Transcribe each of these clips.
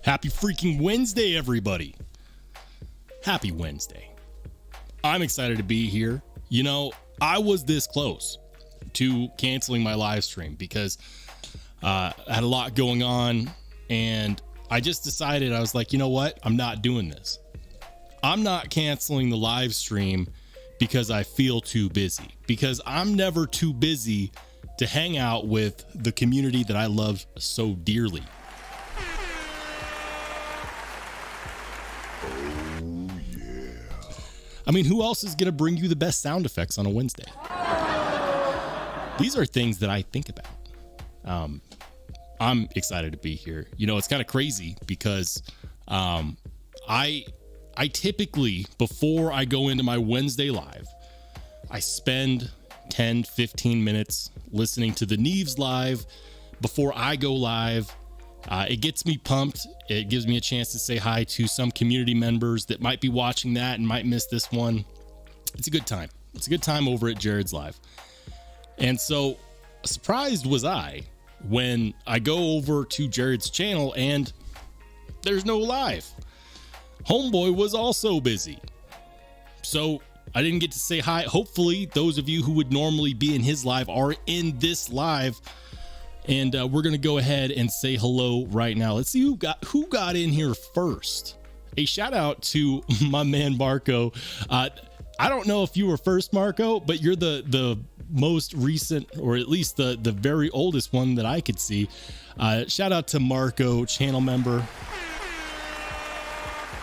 Happy freaking Wednesday, everybody. Happy Wednesday. I'm excited to be here. You know, I was this close to canceling my live stream because I had a lot going on, and I just decided, I was like, you know what? I'm not doing this. I'm not canceling the live stream because I feel too busy, because I'm never too busy to hang out with the community that I love so dearly. I mean, who else is going to bring you the best sound effects on a Wednesday? These are things that I think about. I'm excited to be here. You know, it's kind of crazy because I typically, before I go into my Wednesday live, I spend 10, 15 minutes listening to the Knives live before I go live. It gets me pumped. It gives me a chance to say hi to some community members that might be watching that and might miss this one. It's a good time. It's a good time over at Jared's live. And so surprised was I when I go over to Jared's channel and there's no live. Homeboy was also busy, so I didn't get to say hi. Hopefully those of you who would normally be in his live are in this live. And we're going to go ahead and say hello right now. Let's see who got in here first. A shout out to my man, Marco. I don't know if you were first, Marco, but you're the most recent, or at least the very oldest one that I could see. Shout out to Marco, channel member.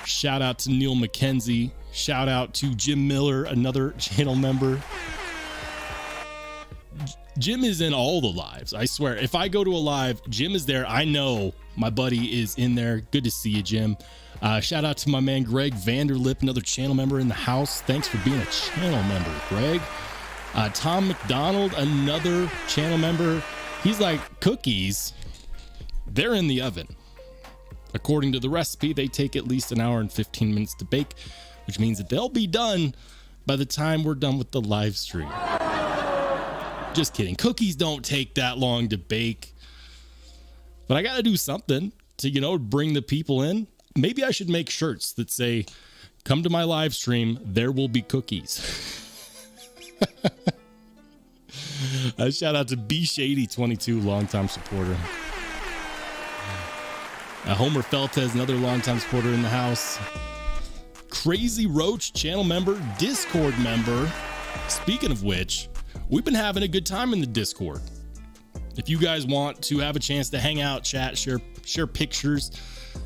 Shout out to Neil McKenzie. Shout out to Jim Miller, another channel member. Jim is in all the lives. I swear, if I go to a live, Jim is there. I know my buddy is in there. Good to see you, Jim. Shout out to my man, Greg Vanderlip, another channel member in the house. Thanks for being a channel member, Greg. Tom McDonald, another channel member. He's like, cookies, they're in the oven. According to the recipe, they take at least an hour and 15 minutes to bake, which means that they'll be done by the time we're done with the live stream. Just kidding. Cookies don't take that long to bake, but I got to do something to, you know, bring the people in. Maybe I should make shirts that say, come to my live stream, there will be cookies. Shout out to B-Shady22, longtime supporter. Homer Feltes, another longtime supporter in the house. Crazy Roach, channel member, Discord member. Speaking of which, we've been having a good time in the Discord. If you guys want to have a chance to hang out, chat, share pictures,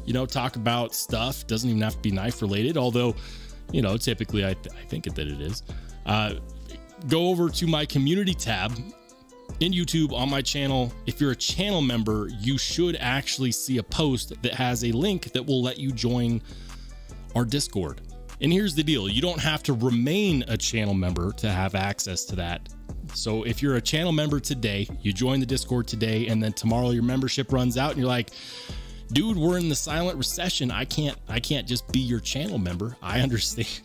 you know, talk about stuff, doesn't even have to be knife related, although, you know, typically I think that it is. Go over to my community tab in YouTube on my channel. If you're a channel member, you should actually see a post that has a link that will let you join our Discord. And here's the deal. You don't have to remain a channel member to have access to that. So if you're a channel member today, you join the Discord today, and then tomorrow your membership runs out and you're like, dude, we're in the silent recession. I can't just be your channel member. I understand.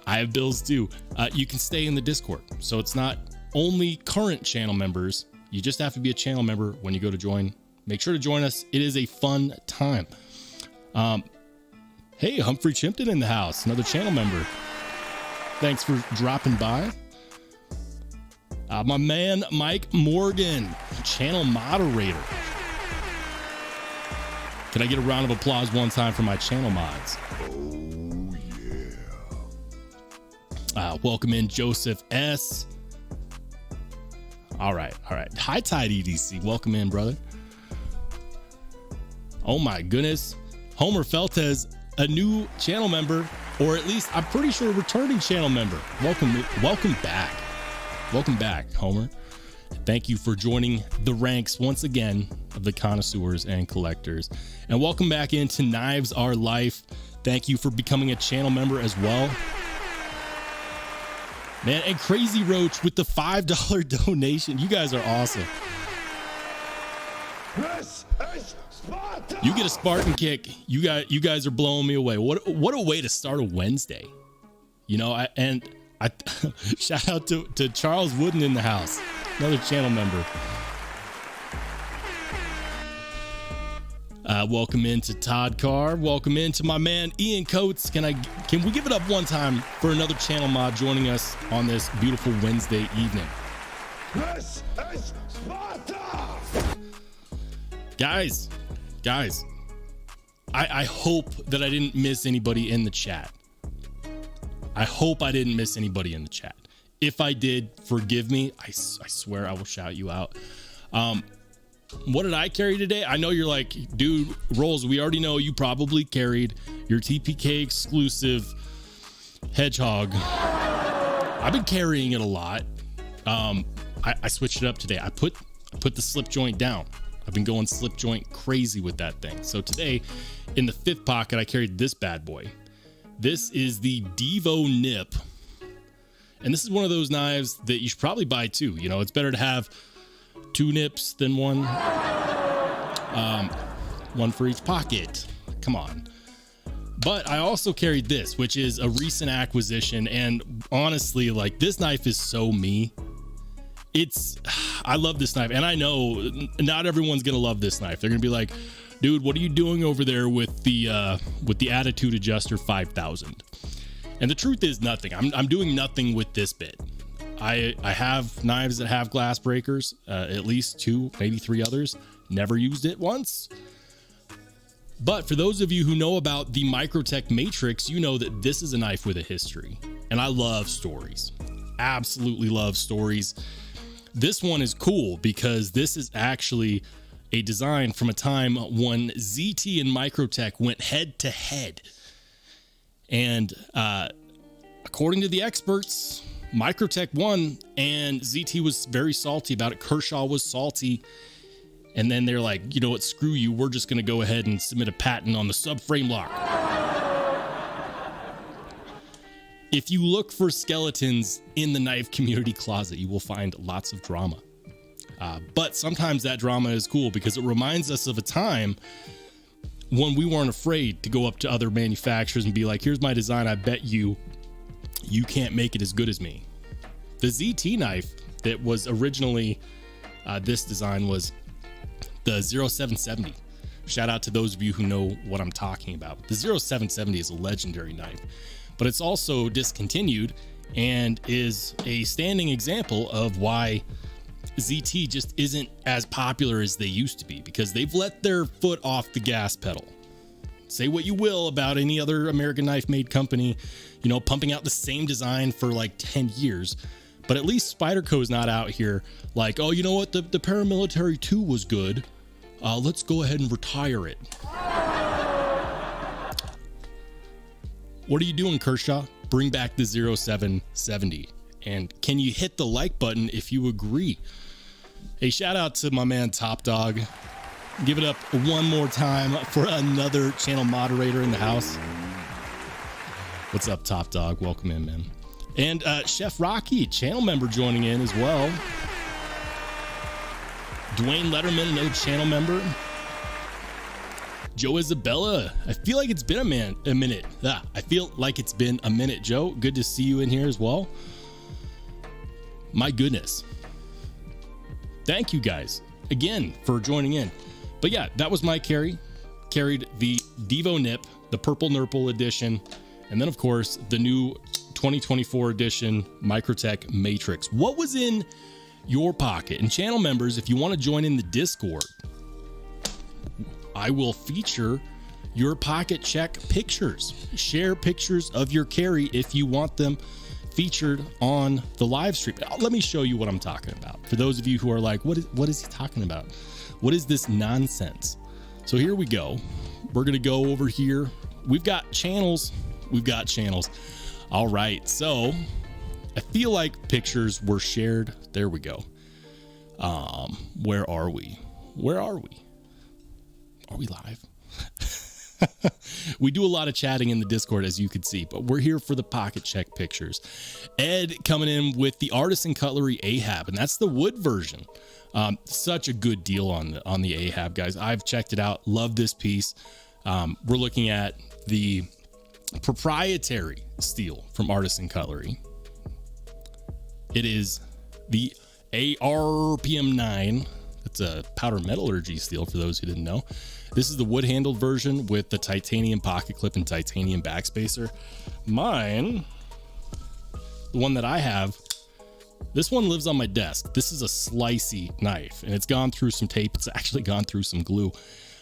I have bills too. You can stay in the Discord. So it's not only current channel members. You just have to be a channel member when you go to join. Make sure to join us. It is a fun time. Hey, Humphrey Chimpton in the house, another channel member. Thanks for dropping by. My man, Mike Morgan, channel moderator. Can I get a round of applause one time for my channel mods? Oh, yeah. Welcome in Joseph S. All right. High Tide EDC, welcome in, brother. Oh my goodness. Homer Feltes, a new channel member, or at least I'm pretty sure a returning channel member. Welcome back. Welcome back, Homer. Thank you for joining the ranks once again of the connoisseurs and collectors. And welcome back into Knives Are Life. Thank you for becoming a channel member as well. Man, and Crazy Roach with the $5 donation. You guys are awesome. You get a Spartan kick. You guys are blowing me away. What a way to start a Wednesday. You know, I shout out to Charles Wooden in the house, another channel member. Welcome into Todd Carr. Welcome into my man Ian Coates. Can we give it up one time for another channel mod joining us on this beautiful Wednesday evening? This is Sparta! Guys, I hope that I didn't miss anybody in the chat. If I did, forgive me. I swear I will shout you out. What did I carry today? I know you're like, dude, Rolls, we already know you probably carried your TPK exclusive Hedgehog. I've been carrying it a lot. I switched it up today. I put the slip joint down. I've been going slip joint crazy with that thing. So today in the fifth pocket, I carried this bad boy. This is the Devo Nip. And this is one of those knives that you should probably buy two. You know, it's better to have two nips than one. One for each pocket. Come on. But I also carried this, which is a recent acquisition. And honestly, like, this knife is so me. I love this knife. And I know not everyone's going to love this knife. They're going to be like, dude, what are you doing over there with the Attitude Adjuster 5000? And the truth is nothing. I'm doing nothing with this bit. I have knives that have glass breakers, at least two, maybe three others. Never used it once. But for those of you who know about the Microtech Matrix, you know that this is a knife with a history. And I love stories. Absolutely love stories. This one is cool because this is actually a design from a time when ZT and Microtech went head to head. And according to the experts, Microtech won and ZT was very salty about it. Kershaw was salty. And then they're like, you know what, screw you. We're just going to go ahead and submit a patent on the subframe lock. If you look for skeletons in the knife community closet, you will find lots of drama. But sometimes that drama is cool because it reminds us of a time when we weren't afraid to go up to other manufacturers and be like, here's my design. I bet you can't make it as good as me. The ZT knife that was originally this design was the 0770. Shout out to those of you who know what I'm talking about. The 0770 is a legendary knife, but it's also discontinued and is a standing example of why ZT just isn't as popular as they used to be, because they've let their foot off the gas pedal. Say what you will about any other American knife made company, you know, pumping out the same design for like 10 years. But at least Spyderco is not out here like, oh, you know what? The paramilitary 2 was good. Let's go ahead and retire it. What are you doing, Kershaw? Bring back the 0770. And can you hit the like button if you agree? Hey, shout out to my man Top Dog. Give it up one more time for another channel moderator in the house. What's up, Top Dog? Welcome in, man. And Chef Rocky, channel member, joining in as well. Dwayne Letterman, another channel member. Joe Isabella, I feel like it's been a minute. I feel like it's been a minute, Joe. Good to see you in here as well. My goodness. Thank you guys again for joining in. But yeah, that was my carry. Carried the Devo Nip, the Purple Nurple edition, and then of course the new 2024 edition Microtech Matrix. What was in your pocket? And channel members, if you want to join in the Discord, I will feature your pocket check pictures. Share pictures of your carry if you want them featured on the live stream. Let me show you what I'm talking about. For those of you who are like, what is he talking about? What is this nonsense? So here we go. We're going to go over here. We've got channels. All right. So I feel like pictures were shared. There we go. Where are we? Are we live? We do a lot of chatting in the Discord, as you can see, but we're here for the pocket check pictures. Ed coming in with the Artisan Cutlery Ahab, and that's the wood version. Such a good deal on the Ahab, guys. I've checked it out. Love this piece. We're looking at the proprietary steel from Artisan Cutlery. It is the ARPM 9. It's a powder metallurgy steel for those who didn't know. This is the wood handled version with the titanium pocket clip and titanium backspacer. Mine, the one that I have, this one lives on my desk. This is a slicey knife, and it's gone through some tape. It's actually gone through some glue.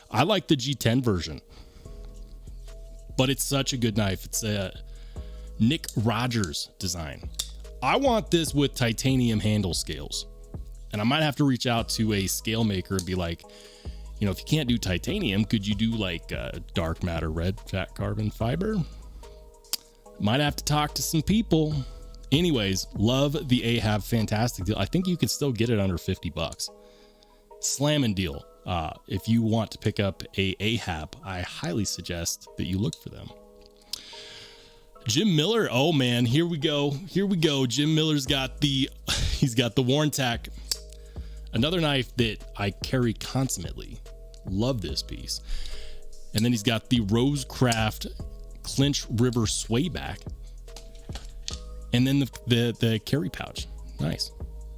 I like the G10 version, but it's such a good knife. It's a Nick Rogers design. I want this with titanium handle scales, and I might have to reach out to a scale maker and be like, you know, if you can't do titanium, could you do like dark matter red fat carbon fiber? Might have to talk to some people. Anyways, love the Ahab, fantastic deal. I think you could still get it under $50. Slamming deal. If you want to pick up a Ahab, I highly suggest that you look for them. Jim Miller, oh man, here we go. Jim Miller's got the Warntack, another knife that I carry consummately. Love this piece. And then he's got the Rosecraft Clinch River Swayback, and then the carry pouch. Nice.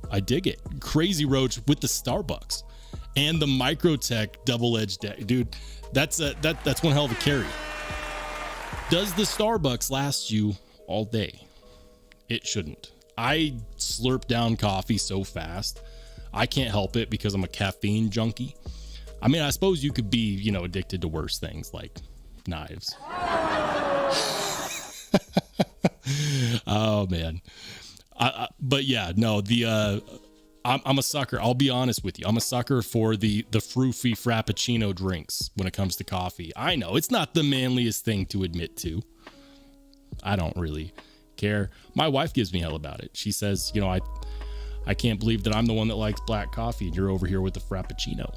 I dig it. Crazy Roach with the Starbucks and the Microtech double-edged deck. Dude, that's one hell of a carry. Does the Starbucks last you all day? It shouldn't. I slurp down coffee so fast. I can't help it because I'm a caffeine junkie. I mean, I suppose you could be, you know, addicted to worse things like knives. Oh man. But yeah, no, I'm a sucker. I'll be honest with you. I'm a sucker for the froofy frappuccino drinks when it comes to coffee. I know it's not the manliest thing to admit to. I don't really care. My wife gives me hell about it. She says, you know, I can't believe that I'm the one that likes black coffee and you're over here with the frappuccino.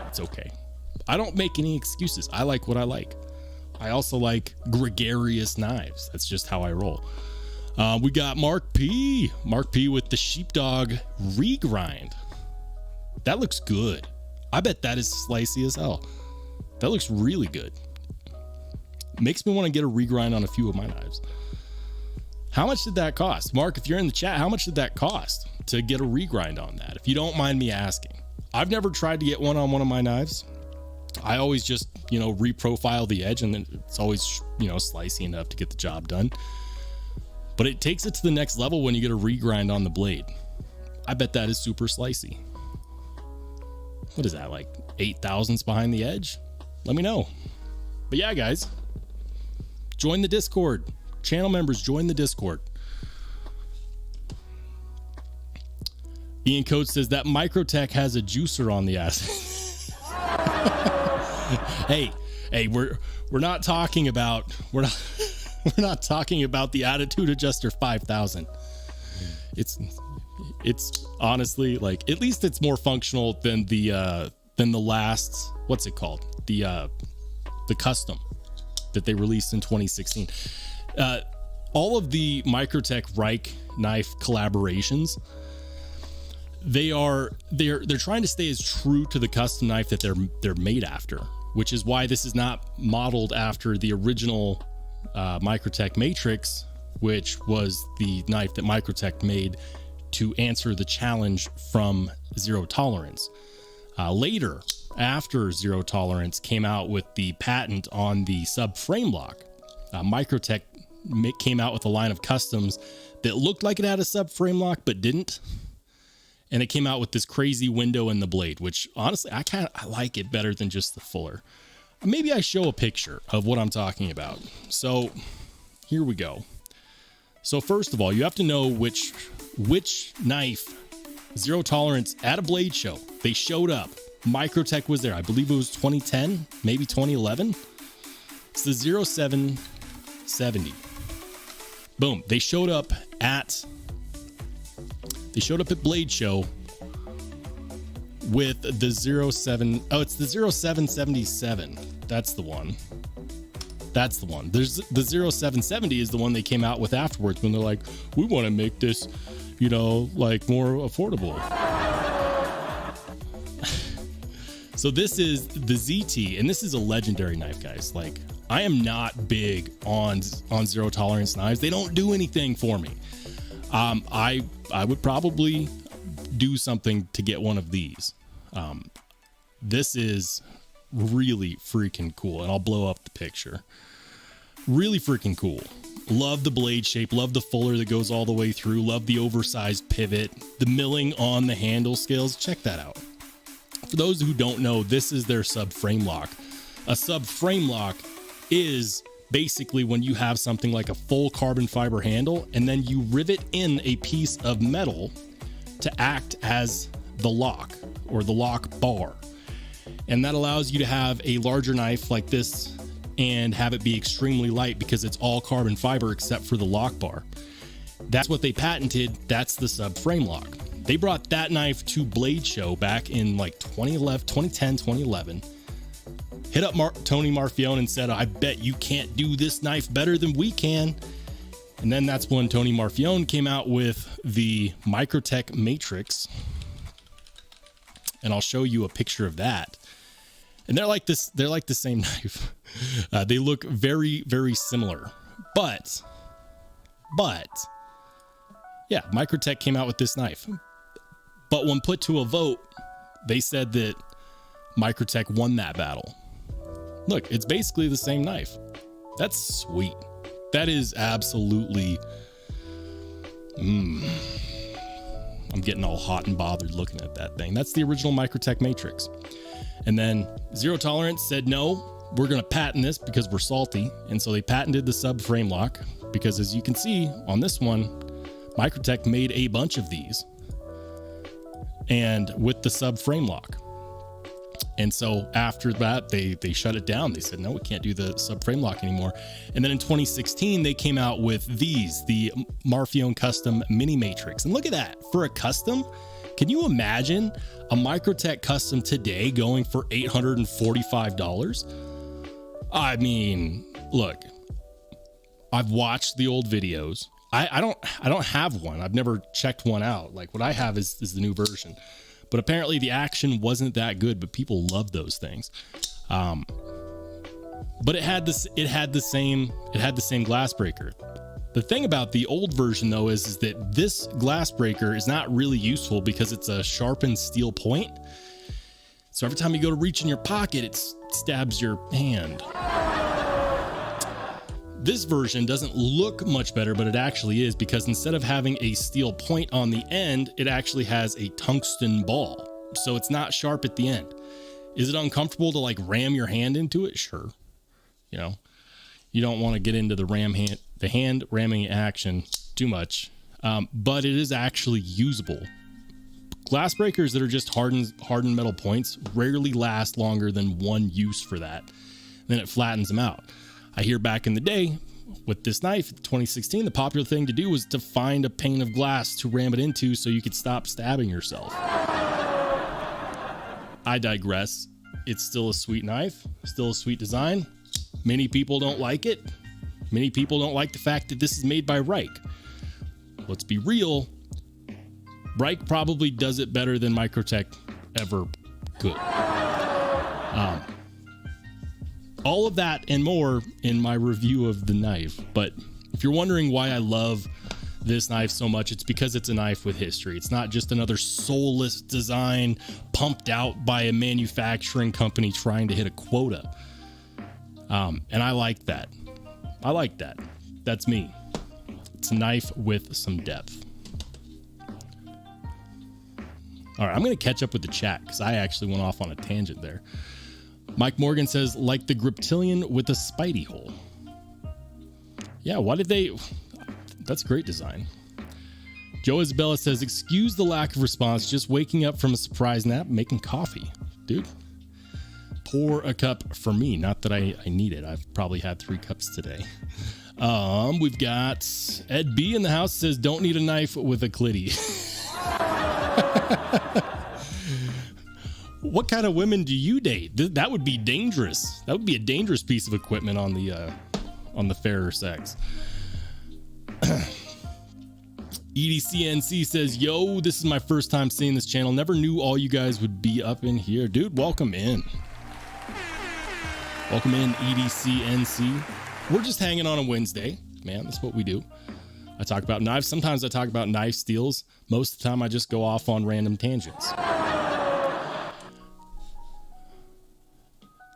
It's okay. I don't make any excuses. I like what I like. I also like gregarious knives. That's just how I roll. We got Mark P with the Sheepdog regrind. That looks good. I bet that is slicey as hell. That looks really good. Makes me want to get a regrind on a few of my knives. How much did that cost? Mark, if you're in the chat, how much did that cost to get a regrind on that? If you don't mind me asking. I've never tried to get one on one of my knives. I always just, you know, reprofile the edge, and then it's always, you know, slicey enough to get the job done. But it takes it to the next level when you get a regrind on the blade. I bet that is super slicey. What is that, like 8 thousandths behind the edge? Let me know. But yeah, guys, join the Discord. Channel members, join the Discord. Ian Coates says that Microtech has a juicer on the ass. Hey, we're not talking about we're not talking about the Attitude Adjuster 5000. It's honestly, like, at least it's more functional than the last, what's it called? The custom that they released in 2016. All of the Microtech Reich knife collaborations, they're trying to stay as true to the custom knife that they're made after, which is why this is not modeled after the original Microtech Matrix, which was the knife that Microtech made to answer the challenge from Zero Tolerance. Later, after Zero Tolerance came out with the patent on the subframe lock, Microtech came out with a line of customs that looked like it had a subframe lock but didn't. And it came out with this crazy window in the blade, which honestly, I like it better than just the fuller. Maybe I show a picture of what I'm talking about. So here we go. So first of all, you have to know which knife Zero Tolerance at a blade show. They showed up. Microtech was there. I believe it was 2010, maybe 2011. It's the 0770. Boom. They showed up at Blade Show with the 07. Oh, it's the 0777. That's the one. There's the 0770 is the one they came out with afterwards when they're like, we want to make this, you know, like more affordable. So this is the ZT, and this is a legendary knife, guys. Like, I am not big on Zero Tolerance knives. They don't do anything for me. I would probably do something to get one of these. This is really freaking cool, and I'll blow up the picture. Really freaking cool. Love the blade shape, love the fuller that goes all the way through, love the oversized pivot, the milling on the handle scales. Check that out. For those who don't know, this is their sub frame lock. A sub frame lock is basically when you have something like a full carbon fiber handle and then you rivet in a piece of metal to act as the lock or the lock bar. And that allows you to have a larger knife like this and have it be extremely light because it's all carbon fiber except for the lock bar. That's what they patented. That's the sub frame lock. They brought that knife to Blade Show back in like 2010, 2011. Hit up Tony Marfione and said, I bet you can't do this knife better than we can. And then that's when Tony Marfione came out with the Microtech Matrix. And I'll show you a picture of that. And they're like this, they're like the same knife. They look very, very similar. But yeah, Microtech came out with this knife. But when put to a vote, they said that Microtech won that battle. Look, it's basically the same knife. That's sweet. That is absolutely... I'm getting all hot and bothered looking at that thing. That's the original Microtech Matrix. And then Zero Tolerance said, no, we're going to patent this because we're salty. And so they patented the sub frame lock because, as you can see on this one, Microtech made a bunch of these and with the sub frame lock. And so after that, they shut it down. They said, no, we can't do the sub frame lock anymore. And then in 2016, they came out with these, the Marfione Custom Mini Matrix. And look at that. For a custom, can you imagine a Microtech Custom today going for $845? I mean, look, I've watched the old videos. I don't have one. I've never checked one out. Like what I have is the new version. But apparently the action wasn't that good, but people love those things. But it had the same glass breaker. The thing about the old version though is that this glass breaker is not really useful because it's a sharpened steel point. So every time you go to reach in your pocket, it stabs your hand. This version doesn't look much better, but it actually is, because instead of having a steel point on the end, it actually has a tungsten ball. So it's not sharp at the end. Is it uncomfortable to like ram your hand into it? Sure. You know, you don't want to get into the hand ramming action too much, but it is actually usable. Glass breakers that are just hardened metal points rarely last longer than one use for that. Then it flattens them out. I hear back in the day with this knife, 2016, the popular thing to do was to find a pane of glass to ram it into so you could stop stabbing yourself. I digress. It's still a sweet knife, still a sweet design. Many people don't like it. Many people don't like the fact that this is made by Reich. Let's be real. Reich probably does it better than Microtech ever could. All of that and more in my review of the knife. But if you're wondering why I love this knife so much, it's because it's a knife with history. It's not just another soulless design pumped out by a manufacturing company trying to hit a quota. And I like that. I like that. That's me. It's a knife with some depth. All right, I'm going to catch up with the chat because I actually went off on a tangent there. Mike Morgan says, like the Griptilian with a Spidey hole. Yeah, why did they... That's great design. Joe Isabella says, excuse the lack of response, just waking up from a surprise nap, making coffee. Dude, pour a cup for me. Not that I need it. I've probably had 3 cups today. We've got Ed B in the house, says, don't need a knife with a clitty. What kind of women do you date? That would be dangerous. That would be a dangerous piece of equipment on the fairer sex. EDCNC says, yo, this is my first time seeing this channel. Never knew all you guys would be up in here. Dude, welcome in. Welcome in, EDCNC. We're just hanging on a Wednesday, man. That's what we do. I talk about knives. Sometimes I talk about knife steals. Most of the time I just go off on random tangents.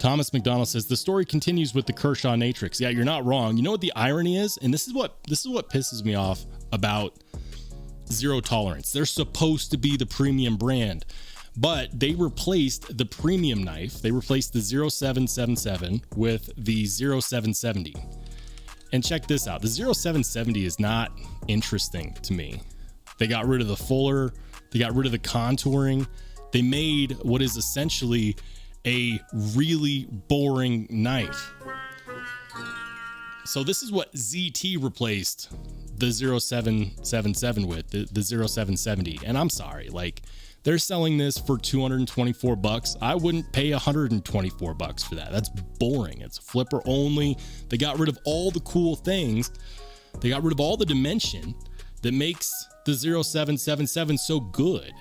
Thomas McDonald says the story continues with the Kershaw Natrix. Yeah, you're not wrong. You know what the irony is? And this is what pisses me off about Zero Tolerance. They're supposed to be the premium brand, but they replaced the premium knife. They replaced the 0777 with the 0770. And check this out. The 0770 is not interesting to me. They got rid of the fuller. They got rid of the contouring. They made what is essentially a really boring knife. So this is what ZT replaced the 0777 with, the 0770. And I'm sorry, like, they're selling this for $224. I wouldn't pay $124 for that. That's boring. It's flipper only. They got rid of all the cool things. They got rid of all the dimension that makes the 0777 so good.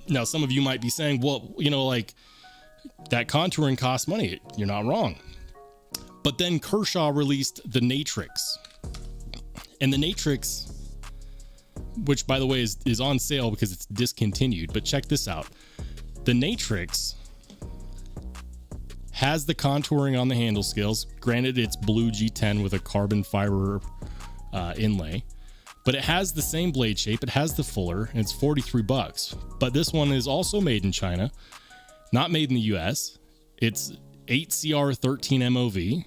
Now, some of you might be saying, well, you know, like, that contouring costs money. You're not wrong. But then Kershaw released the Natrix. And the Natrix, which by the way is on sale because it's discontinued, but check this out. The Natrix has the contouring on the handle scales. Granted, it's blue G10 with a carbon fiber inlay, but it has the same blade shape. It has the fuller, and it's $43. But this one is also made in China, not made in the US. It's 8CR13 MOV.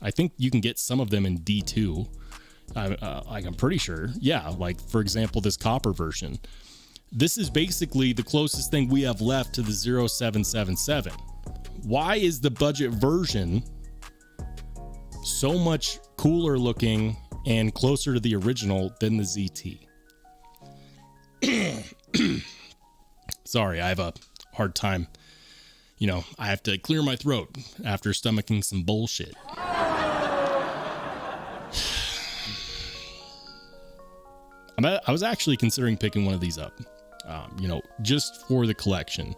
I think you can get some of them in D2. I'm pretty sure. Yeah, like for example, this copper version. This is basically the closest thing we have left to the 0777. Why is the budget version so much cooler looking and closer to the original than the ZT? Sorry, I have a hard time. You know, I have to clear my throat after stomaching some bullshit. I was actually considering picking one of these up, you know, just for the collection.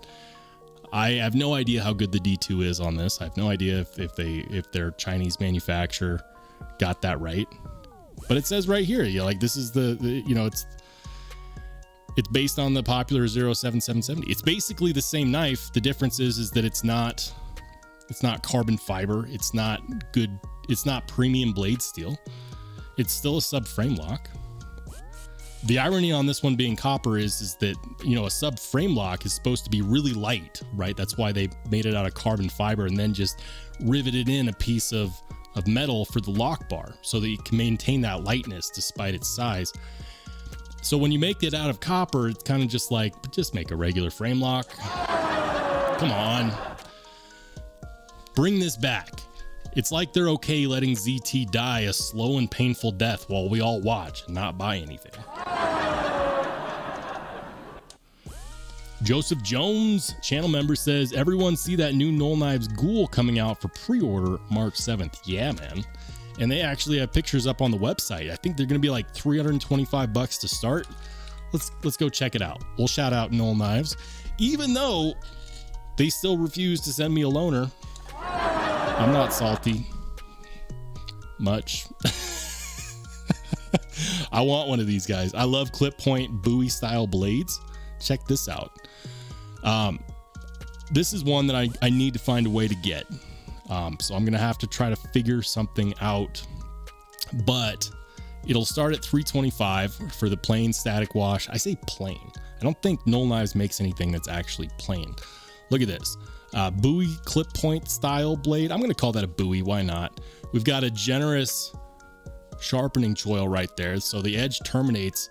I have no idea how good the D2 is on this. I have no idea if their Chinese manufacturer got that right. But it says right here, you know, like this is the you know, it's based on the popular 077770. It's basically the same knife. The difference is that it's not carbon fiber. It's not good. It's not premium blade steel. It's still a sub frame lock. The irony on this one being copper is that, you know, a sub frame lock is supposed to be really light, right? That's why they made it out of carbon fiber and then just riveted in a piece of metal for the lock bar so that you can maintain that lightness despite its size. So when you make it out of copper, it's kind of just like, just make a regular frame lock. Come on. Bring this back. It's like they're okay letting ZT die a slow and painful death while we all watch and not buy anything. Joseph Jones, channel member, says, everyone see that new Null Knives Ghoul coming out for pre-order March 7th. Yeah, man. And they actually have pictures up on the website. I think they're going to be like $325 to start. Let's go check it out. We'll shout out Null Knives, even though they still refuse to send me a loaner. I'm not salty much. I want one of these guys. I love clip point Bowie style blades. Check this out. This is one that I need to find a way to get. So I'm going to have to try to figure something out, but it'll start at $325 for the plain static wash. I say plain. I don't think Null Knives makes anything that's actually plain. Look at this. Bowie clip point style blade. I'm going to call that a Bowie. Why not? We've got a generous sharpening choil right there. So the edge terminates,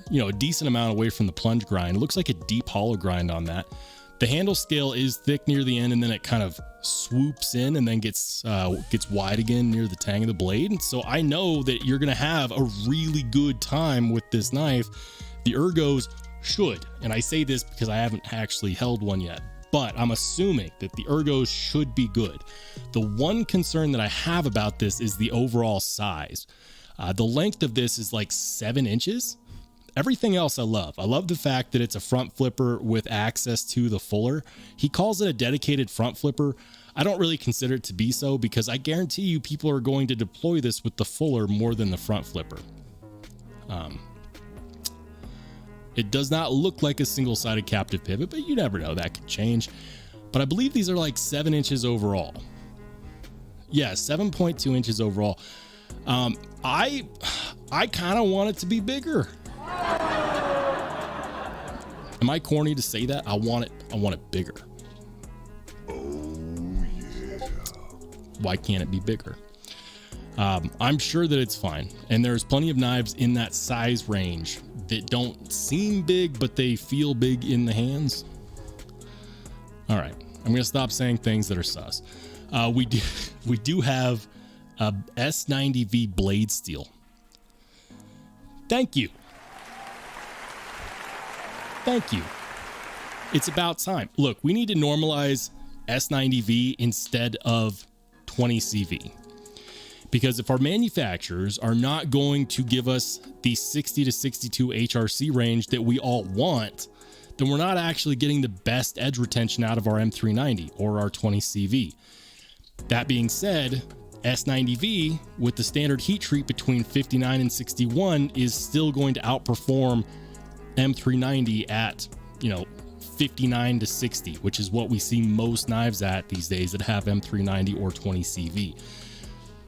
you know, a decent amount away from the plunge grind. It looks like a deep hollow grind on that. The handle scale is thick near the end, and then it kind of swoops in and then gets wide again near the tang of the blade. And so I know that you're going to have a really good time with this knife. The ergos should, and I say this because I haven't actually held one yet, but I'm assuming that the ergos should be good. The one concern that I have about this is the overall size. The length of this is like 7 inches. Everything else I love. I love the fact that it's a front flipper with access to the fuller. He calls it a dedicated front flipper. I don't really consider it to be so because I guarantee you people are going to deploy this with the fuller more than the front flipper. It does not look like a single-sided captive pivot, but you never know, that could change. But I believe these are like 7 inches overall. Yeah, 7.2 inches overall. I kind of want it to be bigger. Am I corny to say that? I want it bigger. Oh yeah. Why can't it be bigger? I'm sure that it's fine. And there's plenty of knives in that size range that don't seem big, but they feel big in the hands. All right, I'm going to stop saying things that are sus. We do have a S90V blade steel. Thank you. Thank you. It's about time. Look, we need to normalize S90V instead of 20CV. Because if our manufacturers are not going to give us the 60 to 62 HRC range that we all want, then we're not actually getting the best edge retention out of our M390 or our 20CV. That being said, S90V with the standard heat treat between 59 and 61 is still going to outperform M390 at, 59 to 60, which is what we see most knives at these days that have M390 or 20CV.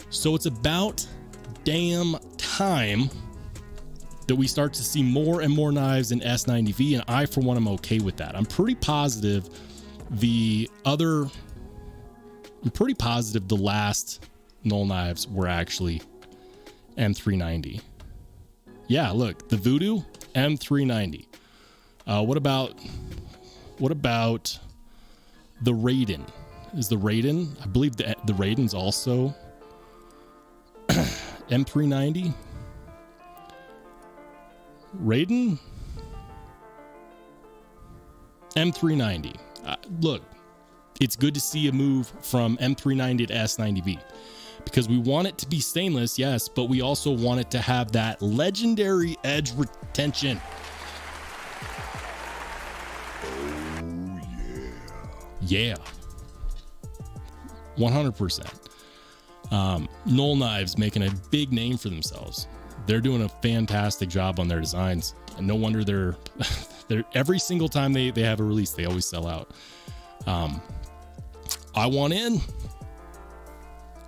So it's about damn time that we start to see more and more knives in S90V, and I, for one, am okay with that. I'm pretty positive the last Null Knives were actually M390. Yeah, look, the Voodoo, M390. What about the Raiden? Is the Raiden? I believe the Raiden's also M390. Raiden, M390. Look, it's good to see a move from M390 to S90V because we want it to be stainless, yes, but we also want it to have that legendary edge retention. Oh yeah. 100%. Null Knives making a big name for themselves. They're doing a fantastic job on their designs, and no wonder they're every single time they have a release, they always sell out. I want in.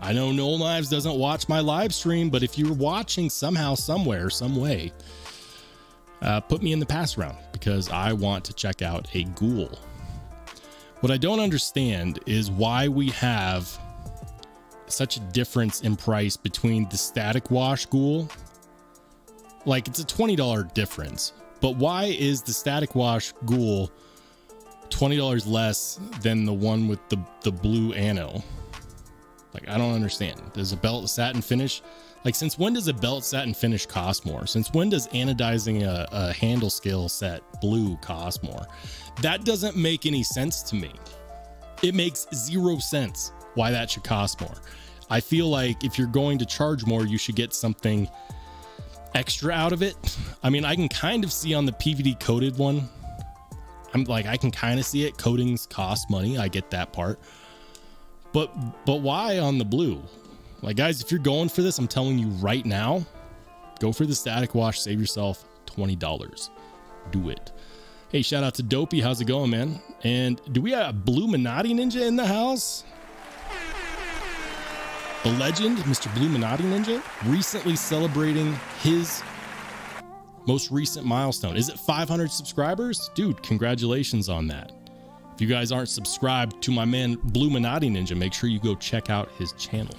I know Null Knives doesn't watch my live stream, but if you're watching somehow, somewhere, some way, put me in the pass round because I want to check out a Ghoul. What I don't understand is why we have such a difference in price between the static wash Ghoul. Like, it's a $20 difference, but why is the static wash Ghoul $20 less than the one with the blue ano? Like, I don't understand. Does a belt satin finish? Like, since when does a belt satin finish cost more? Since when does anodizing a handle scale set blue cost more? That doesn't make any sense to me. It makes 0 sense why that should cost more. I feel like if you're going to charge more, you should get something extra out of it. I mean, I can kind of see on the PVD coated one. I can kind of see it. Coatings cost money. I get that part. But why on the blue? Like, guys, if you're going for this, I'm telling you right now, go for the static wash. Save yourself $20. Do it. Hey, shout out to Dopey. How's it going, man? And do we have a Blue Minotti Ninja in the house? The legend, Mr. Blue Minotti Ninja, recently celebrating his most recent milestone. Is it 500 subscribers? Dude, congratulations on that. If you guys aren't subscribed to my man Blue Minotti Ninja, make sure you go check out his channel.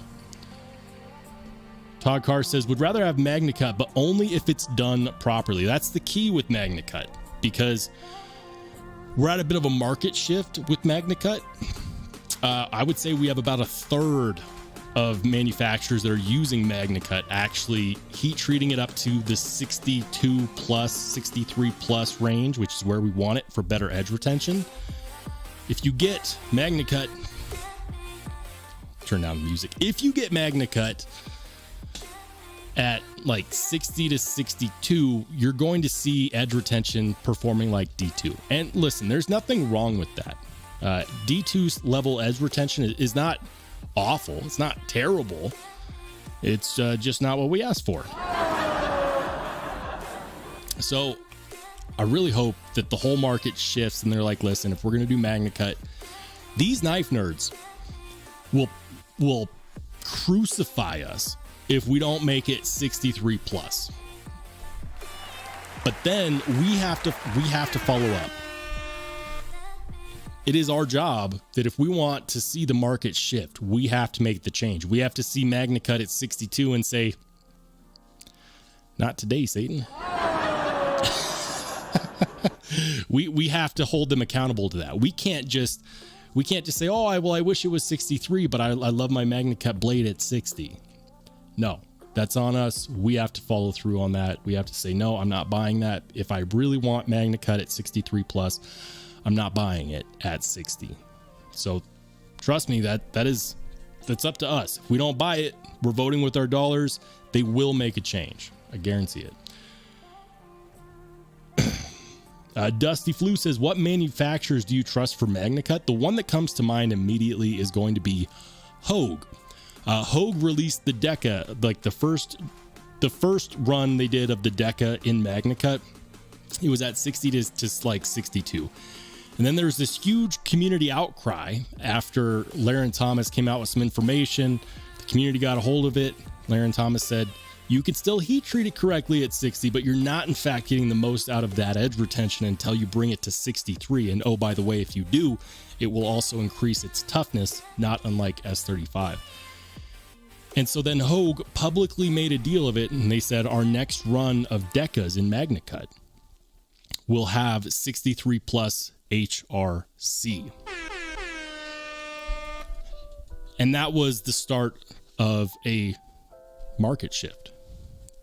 Todd Carr says, would rather have Magnacut, but only if it's done properly. That's the key with Magnacut, because we're at a bit of a market shift with Magnacut. I would say we have about a third of manufacturers that are using Magnacut actually heat treating it up to the 62 plus, 63 plus range, which is where we want it for better edge retention. If you get Magnacut, turn down the music. If you get Magnacut at like 60 to 62, you're going to see edge retention performing like D2. And listen, there's nothing wrong with that. D2 level edge retention is not awful. It's not terrible. It's just not what we asked for. So I really hope that the whole market shifts and they're like, listen, if we're going to do Magnacut, these knife nerds will crucify us if we don't make it 63 plus. But then we have to follow up. It is our job that if we want to see the market shift, we have to make the change. We have to see Magnacut at 62 and say, not today, Satan. we have to hold them accountable to that. We can't just say, oh, I wish it was 63, but I love my Magnacut blade at 60. No, that's on us. We have to follow through on that. We have to say, no, I'm not buying that. If I really want Magnacut at 63 plus, I'm not buying it at 60. So trust me, that's up to us. If we don't buy it, we're voting with our dollars. They will make a change. I guarantee it. Dusty Flu says, what manufacturers do you trust for Magnacut? The one that comes to mind immediately is going to be Hogue. Hogue released the Deca, like the first run they did of the Deca in Magnacut. It was at 60 to like 62. And then there's this huge community outcry after Laren Thomas came out with some information. The community got a hold of it. Laren Thomas said, you can still heat treat it correctly at 60, but you're not in fact getting the most out of that edge retention until you bring it to 63. And oh, by the way, if you do, it will also increase its toughness, not unlike S35. And so then Hogue publicly made a deal of it, and they said our next run of Decas in Magnacut will have 63 plus HRC. And that was the start of a market shift.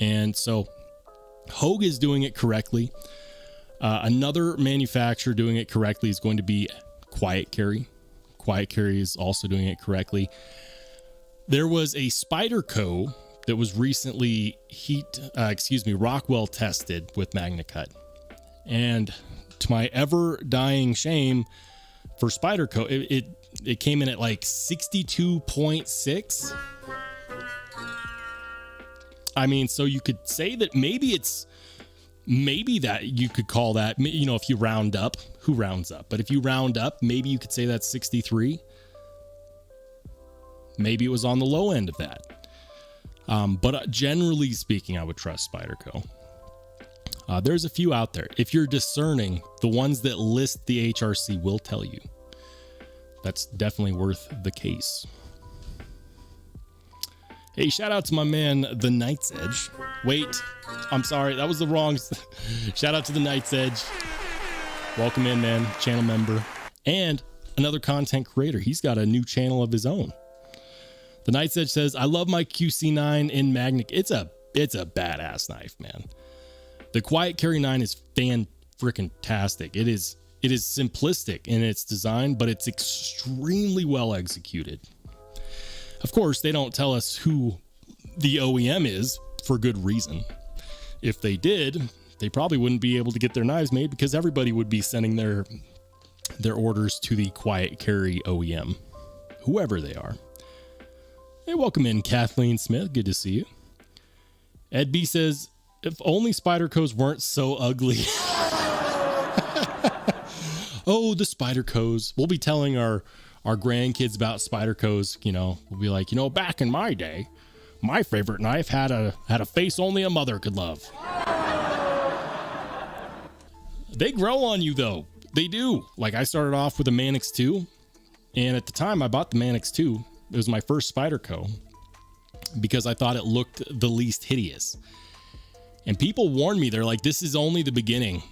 And so Hogue is doing it correctly. Another manufacturer doing it correctly is going to be Quiet Carry. Quiet Carry is also doing it correctly. There was a Spyderco that was recently Rockwell tested with Magnacut. And to my ever dying shame for Spyderco, it came in at like 62.6. I mean, so you could say that maybe that you could call that, you know, if you round up, who rounds up? But if you round up, maybe you could say that's 63. Maybe it was on the low end of that. But generally speaking, I would trust Spyderco. There's a few out there. If you're discerning, the ones that list the HRC will tell you. That's definitely worth the case. Hey, shout out to my man, The Night's Edge. Wait, I'm sorry. That was the wrong. Shout out to The Night's Edge. Welcome in, man. Channel member. And another content creator. He's got a new channel of his own. The Night's Edge says, I love my QC9 in Magnacut. It's a badass knife, man. The Quiet Carry 9 is fan-frickin-tastic. It is simplistic in its design, but it's extremely well executed. Of course, they don't tell us who the OEM is for good reason. If they did, they probably wouldn't be able to get their knives made because everybody would be sending their orders to the Quiet Carry OEM, whoever they are. Hey, welcome in, Kathleen Smith. Good to see you. Ed B says, if only Spydercos weren't so ugly. Oh, the Spydercos. We'll be telling our grandkids about Spydercos. You know, we'll be like, you know, back in my day, my favorite knife had a face only a mother could love. They grow on you though. They do. Like, I started off with a Manix 2, and at the time I bought the Manix 2. It was my first Spyderco because I thought it looked the least hideous. And people warned me. They're like, this is only the beginning.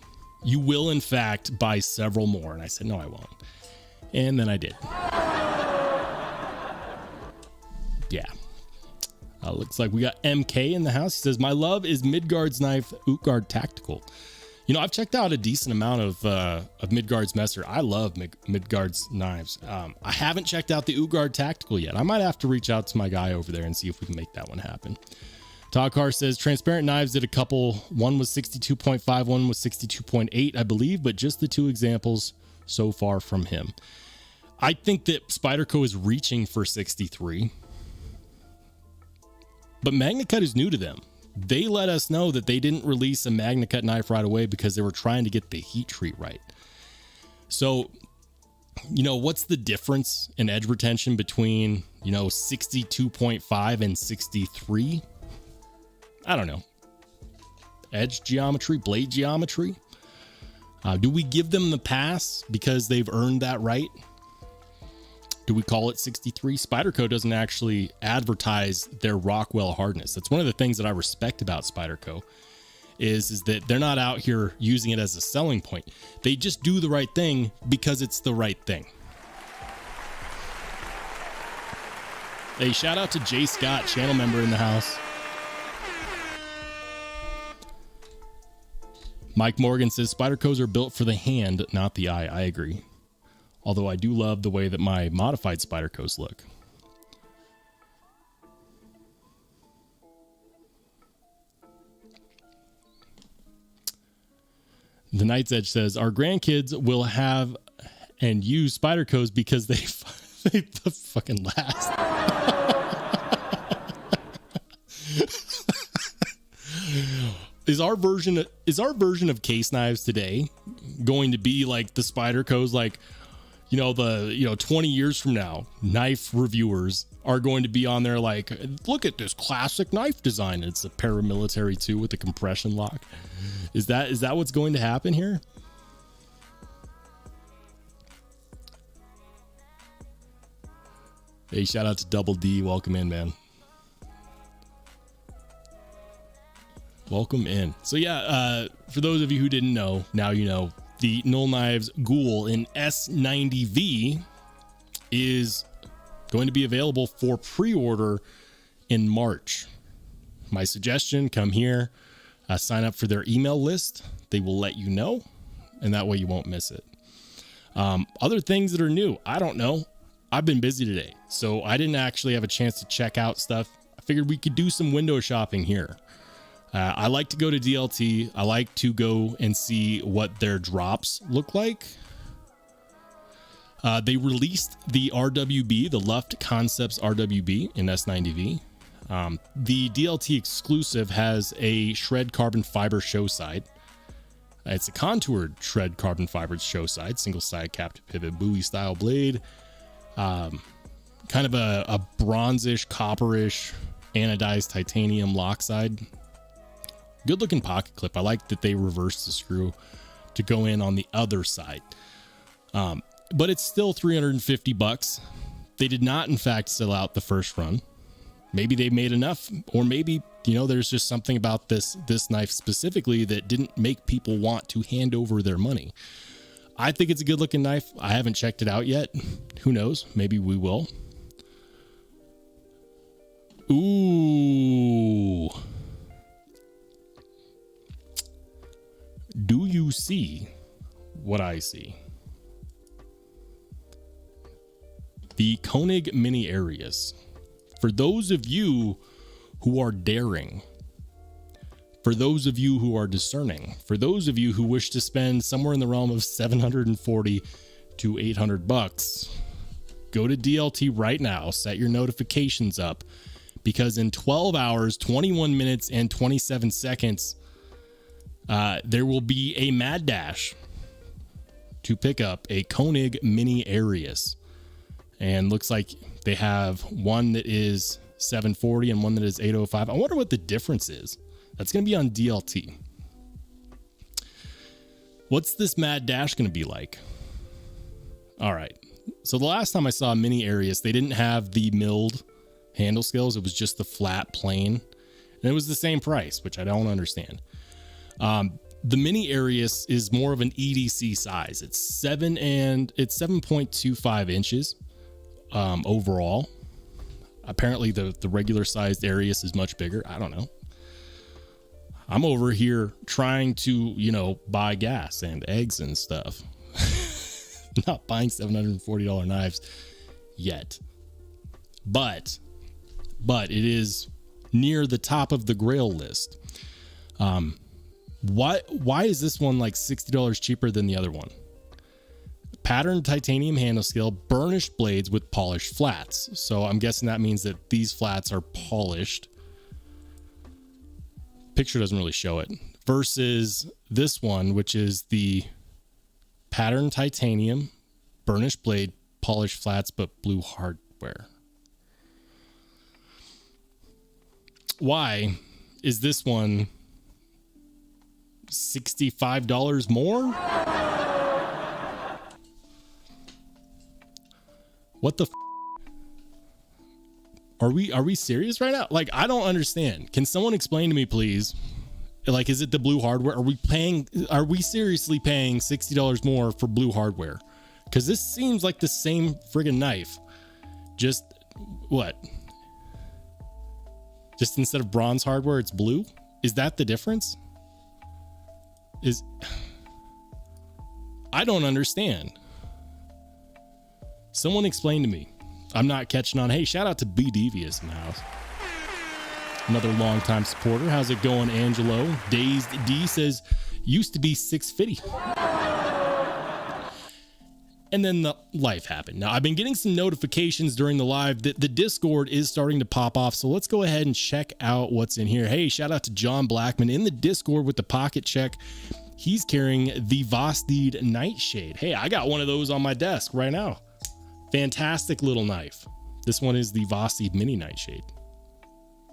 You will, in fact, buy several more. And I said, no, I won't. And then I did. Yeah. Looks like we got MK in the house. He says, my love is Midgards knife, Utgard Tactical. You know, I've checked out a decent amount of Midgards Messer. I love Midgards knives. I haven't checked out the Utgard Tactical yet. I might have to reach out to my guy over there and see if we can make that one happen. Takar says, Transparent Knives did a couple. One was 62.5, one was 62.8, I believe, but just the two examples so far from him. I think that Spyderco is reaching for 63. But Magnacut is new to them. they let us know that they didn't release a Magnacut knife right away because they were trying to get the heat treat right. So, you know, what's the difference in edge retention between, you know, 62.5 and 63? I don't know. Edge geometry, blade geometry. Do we give them the pass because they've earned that right? Do we call it 63? Spyderco doesn't actually advertise their Rockwell hardness. That's one of the things that I respect about Spyderco is that they're not out here using it as a selling point. They just do the right thing because it's the right thing. Hey, shout out to Jay Scott, channel member in the house. Mike Morgan says Spydercos are built for the hand, not the eye. I agree. Although I do love the way that my modified Spydercos look. The Night's Edge says our grandkids will have and use Spydercos because they fucking last. Is our version of case knives today going to be like the Spydercos, like, you know, 20 years from now, knife reviewers are going to be on there like, look at this classic knife design. It's a paramilitary too with a compression lock. Is that what's going to happen here? Hey, shout out to Double D. Welcome in, man. Welcome in. So yeah, for those of you who didn't know, now you know. The Null Knives Ghoul in S90V is going to be available for pre-order in March. My suggestion, come here, sign up for their email list. They will let you know, and that way you won't miss it. Other things that are new, I don't know. I've been busy today, so I didn't actually have a chance to check out stuff. I figured we could do some window shopping here. I like to go to DLT. I like to go and see what their drops look like. They released the RWB, the Luft Concepts RWB in S90V. The DLT exclusive has a shred carbon fiber show side. It's a contoured shred carbon fiber show side, single side capped pivot buoy style blade. Kind of a bronzish, copperish, anodized titanium lock side. Good looking pocket clip. I like that they reversed the screw to go in on the other side. But it's still $350. They did not, in fact, sell out the first run. Maybe they made enough, or maybe, you know, there's just something about this knife specifically that didn't make people want to hand over their money. I think it's a good looking knife. I haven't checked it out yet. Who knows? Maybe we will. Ooh. Do you see what I see? The Koenig Mini Arius. For those of you who are daring, for those of you who are discerning, for those of you who wish to spend somewhere in the realm of $740 to $800, go to DLT right now, set your notifications up, because in 12 hours, 21 minutes, and 27 seconds, there will be a mad dash to pick up a Koenig Mini Arius. And looks like they have one that is 740 and one that is 805. I wonder what the difference is. That's going to be on DLT. What's this mad dash going to be like? All right. So the last time I saw a Mini Arius, they didn't have the milled handle scales. It was just the flat plain. And it was the same price, which I don't understand. The Mini Arius is more of an EDC size. It's 7.25 inches overall. Apparently the regular sized Arius is much bigger. I don't know. I'm over here trying to, you know, buy gas and eggs and stuff. Not buying $740 knives yet. But it is near the top of the Grail list. Why is this one like $60 cheaper than the other one? Patterned titanium handle scale, burnished blades with polished flats. So I'm guessing that means that these flats are polished. picture doesn't really show it, versus this one, which is the pattern titanium, burnished blade, polished flats, but blue hardware. Why is this one $65 more? What the Are we serious right now? Like, I don't understand. Can someone explain to me, please? Like, is it the blue hardware? Are we seriously paying $60 more for blue hardware? Because this seems like the same friggin' knife. Just what? Just instead of bronze hardware, it's blue? Is that the difference? I don't understand. Someone explain to me. I'm not catching on. Hey, shout out to B Devious in the house. Another longtime supporter. How's it going, Angelo? Dazed D says, used to be 650. And then the life happened. Now, I've been getting some notifications during the live that the Discord is starting to pop off. So let's go ahead and check out what's in here. Hey, shout out to John Blackman in the Discord with the pocket check. He's carrying the Vosteed Nightshade. Hey, I got one of those on my desk right now. Fantastic little knife. This one is the Vosteed Mini Nightshade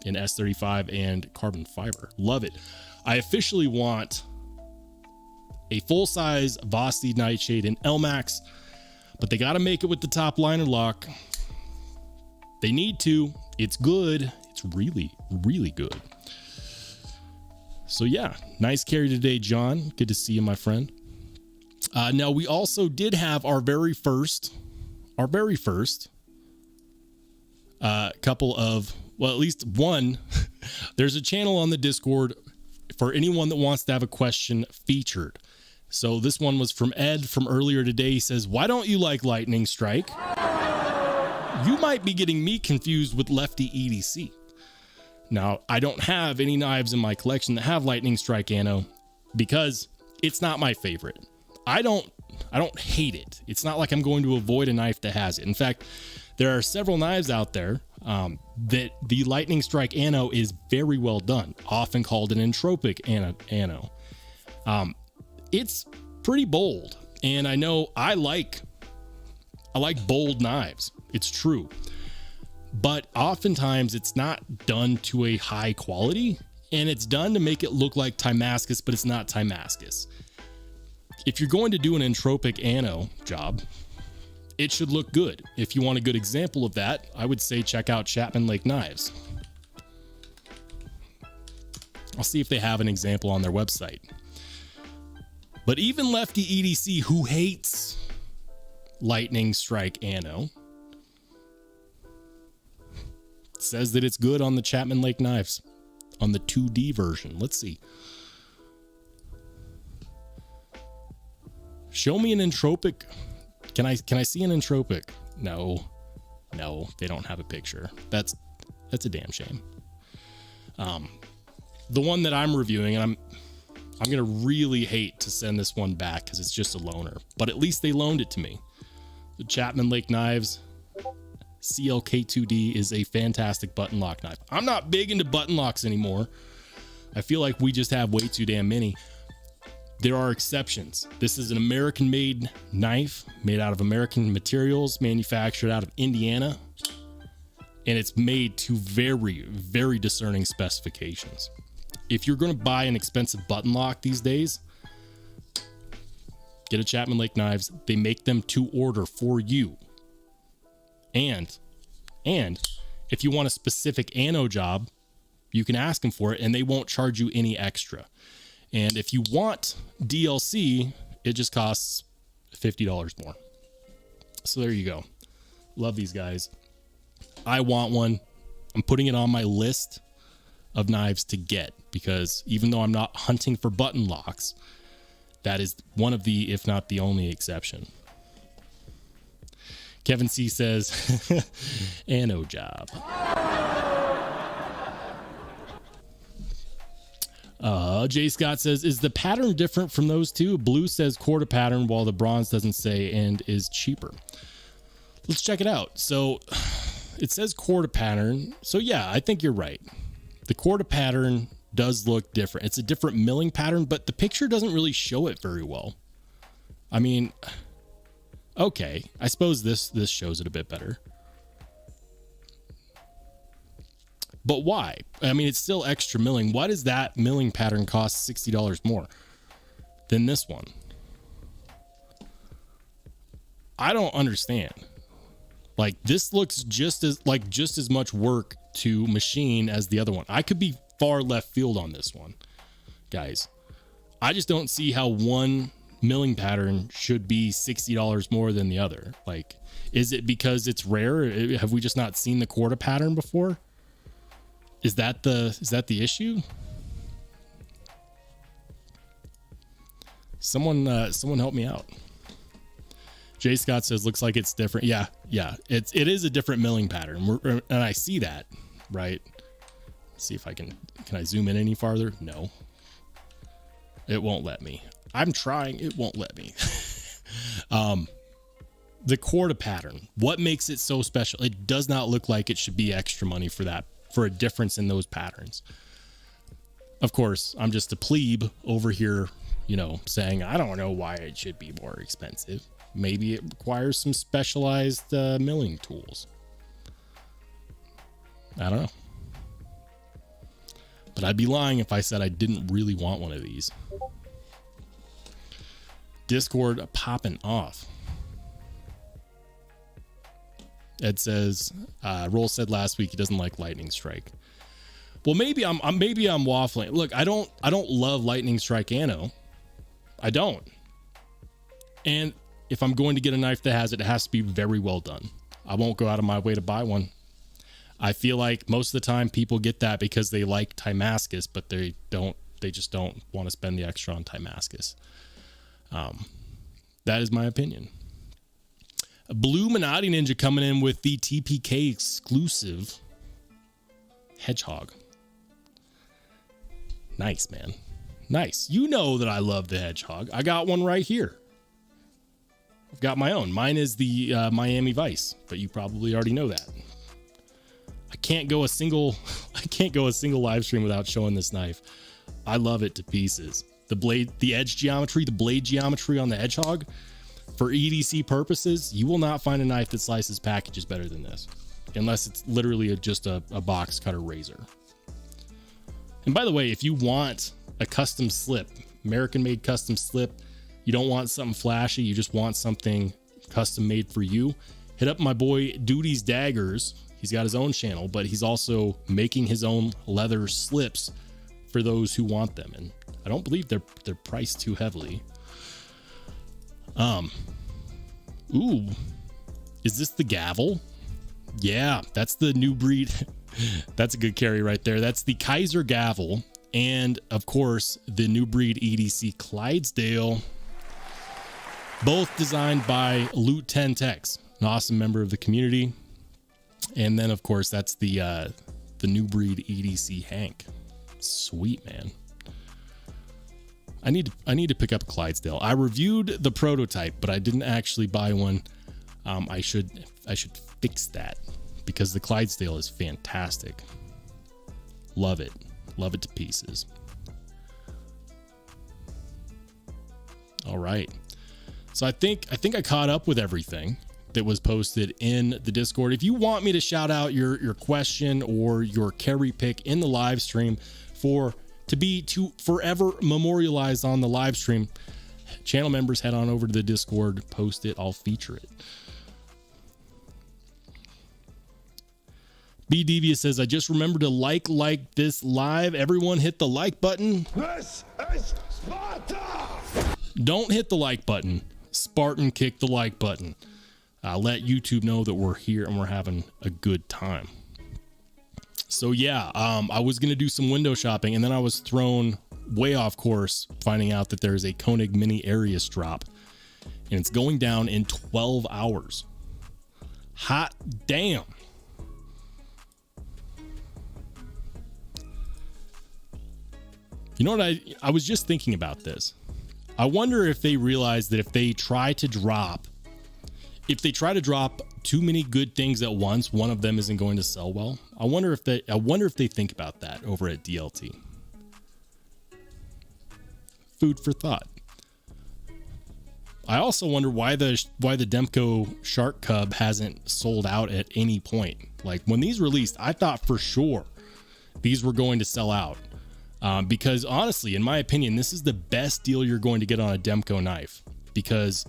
in S35 and carbon fiber. Love it. I officially want a full-size Vosteed Nightshade in LMAX, but they got to make it with the top liner lock. They need to. It's good. It's really, really good. So yeah, nice carry today, John. Good to see you, my friend. Now, we also did have our very first couple of, well, at least one. There's a channel on the Discord for anyone that wants to have a question featured. So this one was from Ed from earlier today. He says, why don't you like Lightning Strike? You might be getting me confused with Lefty EDC. Now, I don't have any knives in my collection that have Lightning Strike ammo because it's not my favorite. I don't hate it. It's not like I'm going to avoid a knife that has it. In fact, there are several knives out there that the Lightning Strike anno is very well done, often called an entropic anno. It's pretty bold, and I know I like bold knives. It's true, but oftentimes it's not done to a high quality, and it's done to make it look like Timascus, but it's not Timascus. If you're going to do an entropic anno job, it should look good. If you want a good example of that, I would say check out Chapman Lake Knives. I'll see if they have an example on their website. But even Lefty EDC, who hates Lightning Strike anno, says that it's good on the Chapman Lake Knives, on the 2D version. Let's see. Show me an entropic. Can I see an entropic? No, they don't have a picture. That's a damn shame. The one that I'm reviewing, and I'm gonna really hate to send this one back because it's just a loaner, but at least they loaned it to me. The Chapman Lake Knives CLK2D is a fantastic button lock knife. I'm not big into button locks anymore. I feel like we just have way too damn many. There are exceptions. This is an American-made knife made out of American materials, manufactured out of Indiana, and it's made to very, very discerning specifications. If you're going to buy an expensive button lock these days, get a Chapman Lake Knives. They make them to order for you. And if you want a specific anno job, you can ask them for it, and they won't charge you any extra. And if you want DLC, it just costs $50 more. So there you go. Love these guys. I want one. I'm putting it on my list of knives to get because even though I'm not hunting for button locks, that is one of the, if not the only exception. Kevin C says, anno job. Jay Scott says, is the pattern different from those two? Blue says quarter pattern while the bronze doesn't say and is cheaper. Let's check it out. So it says quarter pattern. So yeah, I think you're right. The quarter pattern does look different. It's a different milling pattern, but the picture doesn't really show it very well. I mean, okay, I suppose this shows it a bit better. But why? I mean, it's still extra milling. Why does that milling pattern cost $60 more than this one? I don't understand. Like, this looks just as much work to machine as the other one. I could be far left field on this one, guys. I just don't see how one milling pattern should be $60 more than the other. Like, is it because it's rare? Have we just not seen the quarter pattern before? Is that the issue? Someone help me out. Jay Scott says, looks like it's different. Yeah. It is a different milling pattern. And I see that, right? Let's see if can I zoom in any farther? No, it won't let me. I'm trying. It won't let me. The quarter pattern, what makes it so special? It does not look like it should be extra money for that, for a difference in those patterns. Of course, I'm just a plebe over here, saying, I don't know why it should be more expensive. Maybe it requires some specialized milling tools. I don't know. But I'd be lying if I said I didn't really want one of these. Discord popping off. Ed says, Roll said last week he doesn't like Lightning Strike. Well, maybe I'm waffling. Look, I don't love Lightning Strike Anno. I don't. And if I'm going to get a knife that has it, it has to be very well done. I won't go out of my way to buy one. I feel like most of the time people get that because they like Timascus, but they just don't want to spend the extra on Timascus. That is my opinion. Blue Minotti Ninja coming in with the TPK exclusive Hedgehog. Nice, man. Nice. You know that I love the Hedgehog. I got one right here. I've got my own. Mine is the Miami Vice, but you probably already know that. I can't go a single live stream without showing this knife. I love it to pieces. The blade, the edge geometry, the blade geometry on the Hedgehog. For EDC purposes, you will not find a knife that slices packages better than this, unless it's literally just a box cutter razor. And by the way, if you want a custom slip, American made custom slip, you don't want something flashy, you just want something custom made for you, hit up my boy Duty's Daggers. He's got his own channel, but he's also making his own leather slips for those who want them. And I don't believe they're priced too heavily. Ooh, is this the gavel? Yeah, that's the new breed. That's a good carry right there. That's the Kaiser gavel. And of course, the new breed EDC Clydesdale, both designed by Loot 10 Techs, an awesome member of the community. And then of course, that's the new breed EDC Hank. Sweet, man. I need to pick up a Clydesdale. I reviewed the prototype, but I didn't actually buy one. I should fix that because the Clydesdale is fantastic. Love it to pieces. All right, so I think I caught up with everything that was posted in the Discord. If you want me to shout out your question or your carry pick in the live stream to forever memorialized on the live stream, channel members head on over to the Discord, post it, I'll feature it. B Devious says, I just remembered to like this live. Everyone hit the like button. This is Sparta! Don't hit the like button. Spartan kick the like button. Let YouTube know that we're here and we're having a good time. So yeah, I was going to do some window shopping and then I was thrown way off course finding out that there's a Koenig mini Arius drop and it's going down in 12 hours. Hot damn. You know what? I was just thinking about this. I wonder if they realize that if they try to drop too many good things at once, one of them isn't going to sell well. I wonder if they think about that over at DLT. food for thought. I also wonder why the Demco Shark Cub hasn't sold out at any point. Like when these released, I thought for sure these were going to sell out. Because honestly, in my opinion, this is the best deal you're going to get on a Demco knife, because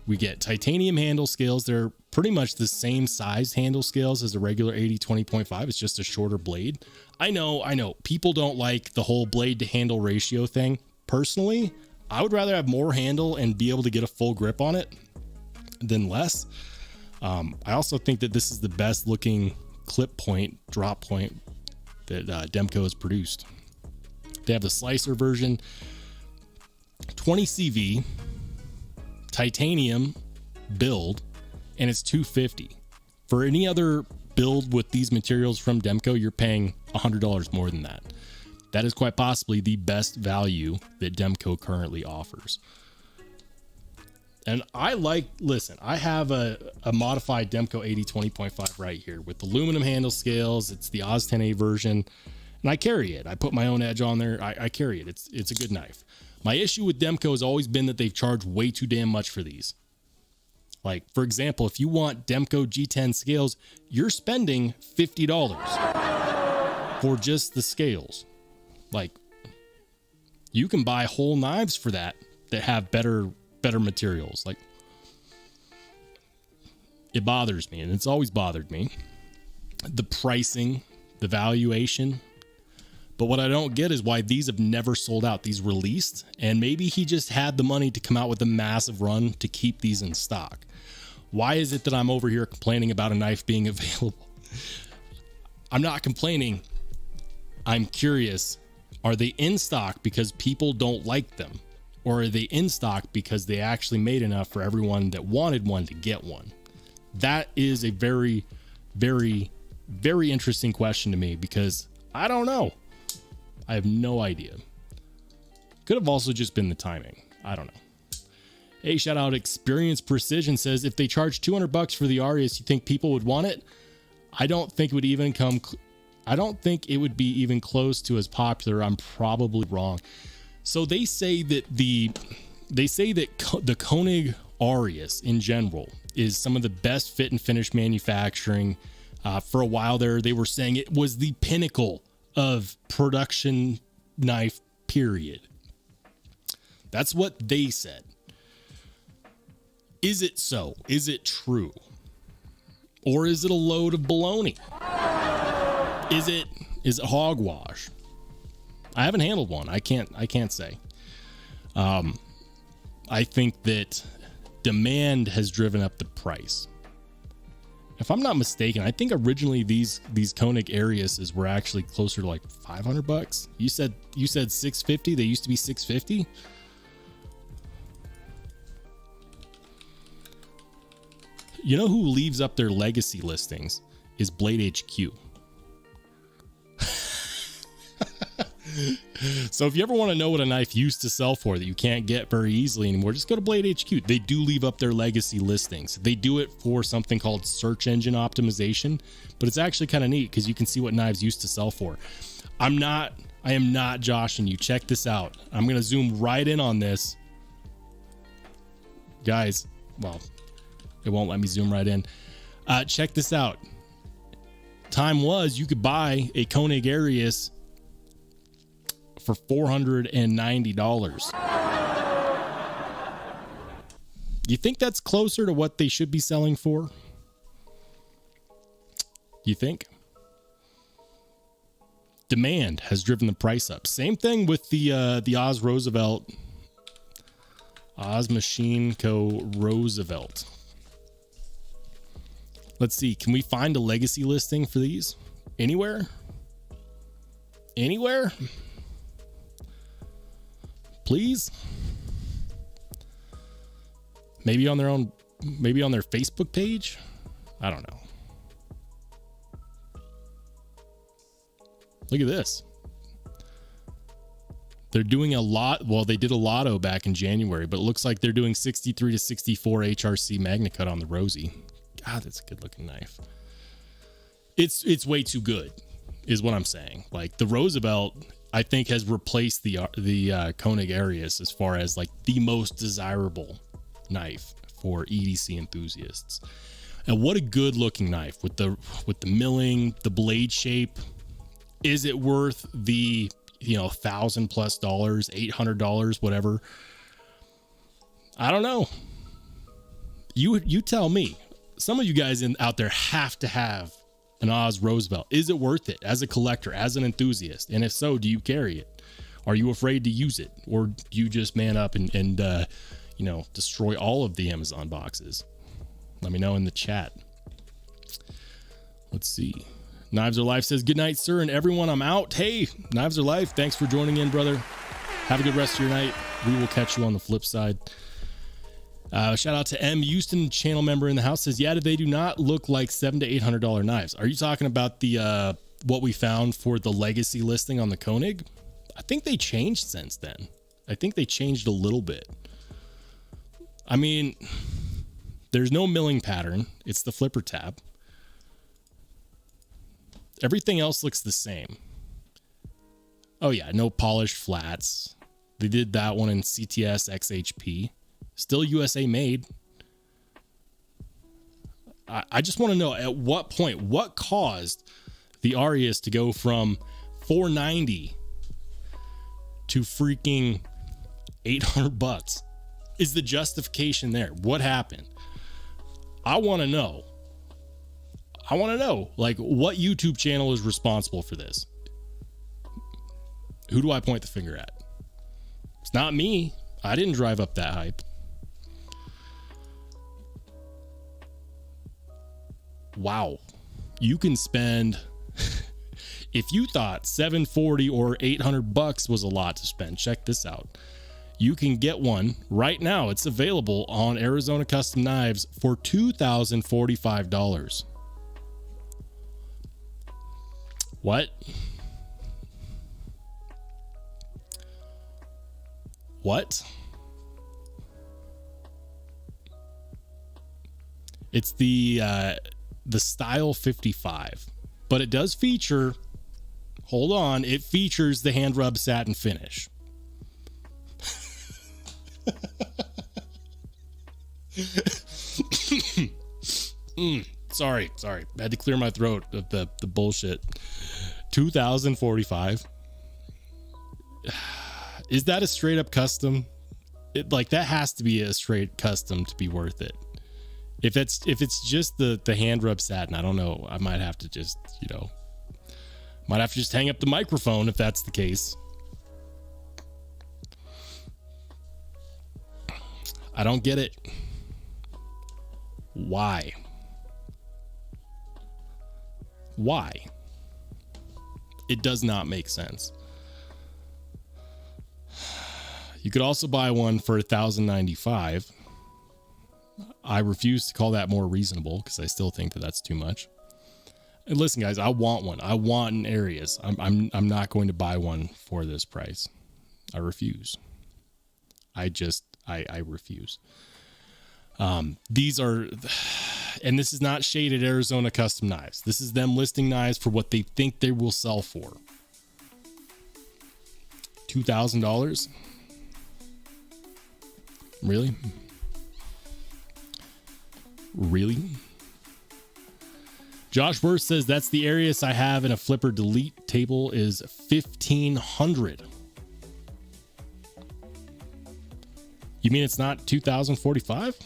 we get titanium handle scales. They're pretty much the same size handle scales as a regular 80-20.5. It's just a shorter blade. I know people don't like the whole blade to handle ratio thing. Personally, I would rather have more handle and be able to get a full grip on it than less. I also think that this is the best looking clip point, drop point that Demco has produced. They have the slicer version, 20 CV, titanium build, and it's $250. For any other build with these materials from Demco, you're paying $100 more than that. That is quite possibly the best value that Demco currently offers. And I have a modified Demco 80-20.5 right here with aluminum handle scales. It's the Oz 10A version, and I carry it. I put my own edge on there. I carry it. It's a good knife. My issue with Demco has always been that they've charged way too damn much for these. Like, for example, if you want Demco G10 scales, you're spending $50 for just the scales. Like, you can buy whole knives for that have better materials. Like, it bothers me, and it's always bothered me. The pricing, the valuation. But what I don't get is why these have never sold out. These released, and maybe he just had the money to come out with a massive run to keep these in stock. Why is it that I'm over here complaining about a knife being available? I'm not complaining. I'm curious. Are they in stock because people don't like them? Or are they in stock because they actually made enough for everyone that wanted one to get one? That is a very, very, very interesting question to me, because I don't know. I have no idea. Could have also just been the timing. I don't know. Hey, shout out Experience Precision says, if they charge $200 for the Arius, you think people would want it? I don't think it would be even close to as popular. I'm probably wrong. So they say that the Koenig Arius in general is some of the best fit and finish manufacturing. For a while there, they were saying it was the pinnacle of production knife, period. That's what they said. Is it so? Is it true? Or is it a load of baloney? Is it hogwash? I haven't handled one. I can't say. I think that demand has driven up the price. If I'm not mistaken, I think originally these Koenig Ariuses were actually closer to like $500. You said $650. They used to be $650. You know who leaves up their legacy listings is Blade HQ. So if you ever want to know what a knife used to sell for that you can't get very easily anymore, just go to Blade HQ. They do leave up their legacy listings. They do it for something called search engine optimization, but it's actually kind of neat because you can see what knives used to sell for. I am not joshing you. Check this out. I'm going to zoom right in on this. Guys, well, it won't let me zoom right in. Check this out. Time was you could buy a Koenig Arius for $490. You think that's closer to what they should be selling for? You think? Demand has driven the price up. Same thing with the Oz Roosevelt, Oz Machine Co. Roosevelt. Let's see. Can we find a legacy listing for these? Anywhere? Anywhere? Please? Maybe on their Facebook page? I don't know. Look at this. They're doing a lot. Well, they did a lotto back in January, but it looks like they're doing 63 to 64 HRC Magnacut on the Rosie. God, that's a good looking knife. It's way too good is what I'm saying. Like the Roosevelt, I think has replaced the Koenig Arius as far as like the most desirable knife for EDC enthusiasts. And what a good looking knife with the milling, the blade shape. Is it worth the $1,000+ $800, whatever? I don't know. You tell me. Some of you guys out there have to have an Oz Roosevelt. Is it worth it as a collector, as an enthusiast? And if so, do you carry it? Are you afraid to use it? Or do you just man up and destroy all of the Amazon boxes? Let me know in the chat. Let's see. Knives Are Life says, good night, sir, and everyone, I'm out. Hey, Knives Are Life, thanks for joining in, brother. Have a good rest of your night. We will catch you on the flip side. Shout out to M. Houston, channel member in the house, says, yeah, they do not look like $700 to $800 knives. Are you talking about the what we found for the legacy listing on the Koenig? I think they changed since then. I think they changed a little bit. I mean, there's no milling pattern. It's the flipper tab. Everything else looks the same. Oh yeah, no polished flats. They did that one in CTS XHP. Still USA made. I just want to know at what point, what caused the Arius to go from $490 to freaking $800? Is the justification there? What happened? I want to know. Like, what YouTube channel is responsible for this? Who do I point the finger at? It's not me. I didn't drive up that hype. Wow. You can spend if you thought $740 or $800 was a lot to spend, check this out. You can get one right now. It's available on Arizona Custom Knives for $2,045. What? It's the Style 55, but it does feature, hold on, it features the hand rub satin finish. Sorry. I had to clear my throat of the bullshit. 2045. Is that a straight up custom? That has to be a straight custom to be worth it. If it's just the hand rub satin, I don't know. I might have to just, hang up the microphone if that's the case. I don't get it. Why? It does not make sense. You could also buy one for $1,095. I refuse to call that more reasonable because I still think that that's too much. And listen, guys, I want one. I want an Arius. I'm not going to buy one for this price. I refuse. I refuse. These are, and this is not shaded Arizona Custom Knives. This is them listing knives for what they think they will sell for. $2,000? Really? Josh Worth says that's the Arius I have in a flipper delete table is $1,500. You mean it's not $2,045?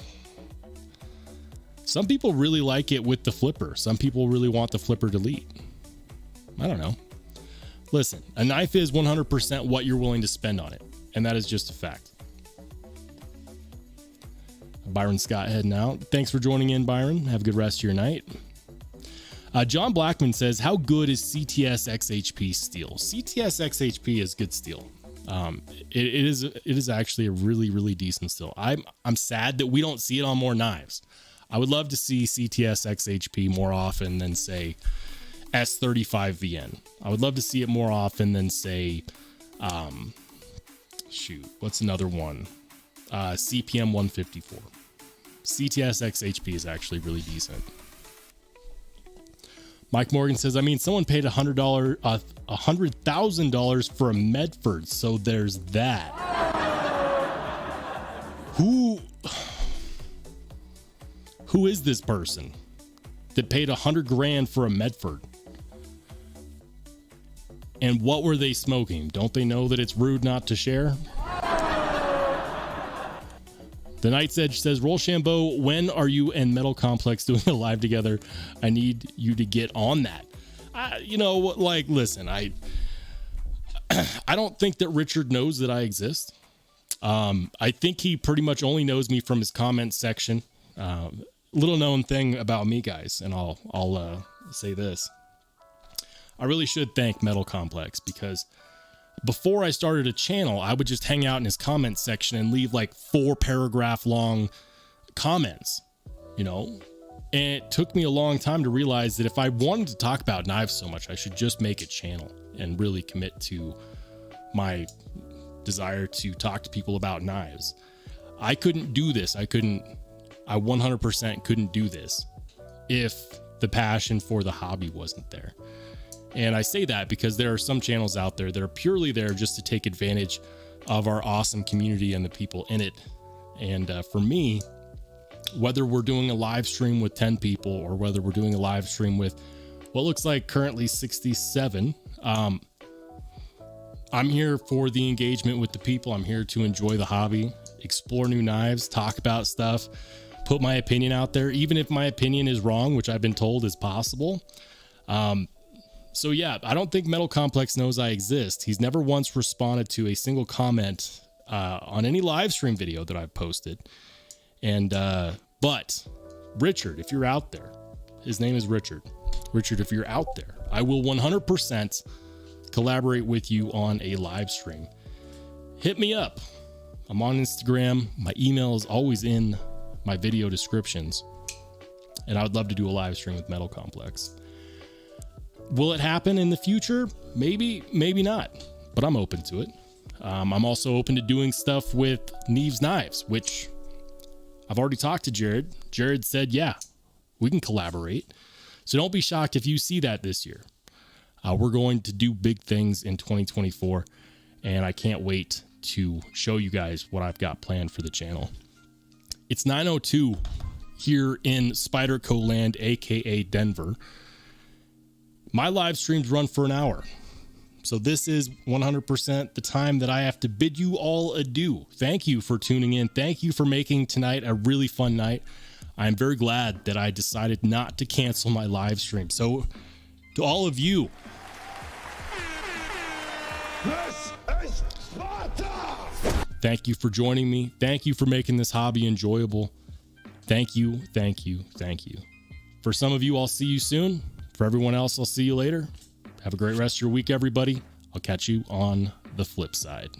Some people really like it with the flipper. Some people really want the flipper delete. I don't know. Listen, a knife is 100% what you're willing to spend on it, and that is just a fact. Byron Scott heading out. Thanks for joining in, Byron. Have a good rest of your night. John Blackman says, how good is CTS XHP steel? CTS XHP is good steel. It is actually a really, really decent steel. I'm sad that we don't see it on more knives. I would love to see CTS XHP more often than, say, S35VN. I would love to see it more often than, say, what's another one? CPM 154. CTS XHP is actually really decent. Mike Morgan says, I mean, someone paid $100,000 for a Medford, so there's that. Who is this person that paid $100,000 for a Medford? And what were they smoking? Don't they know that it's rude not to share? The Night's Edge says, Rollshambo, when are you and Metal Complex doing a live together? I need you to get on that. Listen, I don't think that Richard knows that I exist. I think he pretty much only knows me from his comment section. Little known thing about me, guys, and I'll say this. I really should thank Metal Complex, because before I started a channel, I would just hang out in his comment section and leave like 4-paragraph long comments, and it took me a long time to realize that if I wanted to talk about knives so much, I should just make a channel and really commit to my desire to talk to people about knives. I couldn't do this. I 100% couldn't do this if the passion for the hobby wasn't there. And I say that because there are some channels out there that are purely there just to take advantage of our awesome community and the people in it. And for me, whether we're doing a live stream with 10 people or whether we're doing a live stream with what looks like currently 67, I'm here for the engagement with the people. I'm here to enjoy the hobby, explore new knives, talk about stuff, put my opinion out there, even if my opinion is wrong, which I've been told is possible. So yeah, I don't think Metal Complex knows I exist. He's never once responded to a single comment on any live stream video that I've posted. And but Richard, if you're out there, his name is Richard. Richard, if you're out there, I will 100% collaborate with you on a live stream. Hit me up. I'm on Instagram. My email is always in my video descriptions. And I would love to do a live stream with Metal Complex. Will it happen in the future? Maybe, maybe not, but I'm open to it. I'm also open to doing stuff with Neves Knives, which I've already talked to Jared. Jared said, yeah, we can collaborate. So don't be shocked if you see that this year. We're going to do big things in 2024, and I can't wait to show you guys what I've got planned for the channel. It's 9:02 here in Spyderco land, aka Denver. My live streams run for an hour. So this is 100% the time that I have to bid you all adieu. Thank you for tuning in. Thank you for making tonight a really fun night. I'm very glad that I decided not to cancel my live stream. So to all of you, This is Sparta! thank you for joining me. Thank you for making this hobby enjoyable. Thank you, thank you, thank you. For some of you, I'll see you soon. For everyone else, I'll see you later. Have a great rest of your week, everybody. I'll catch you on the flip side.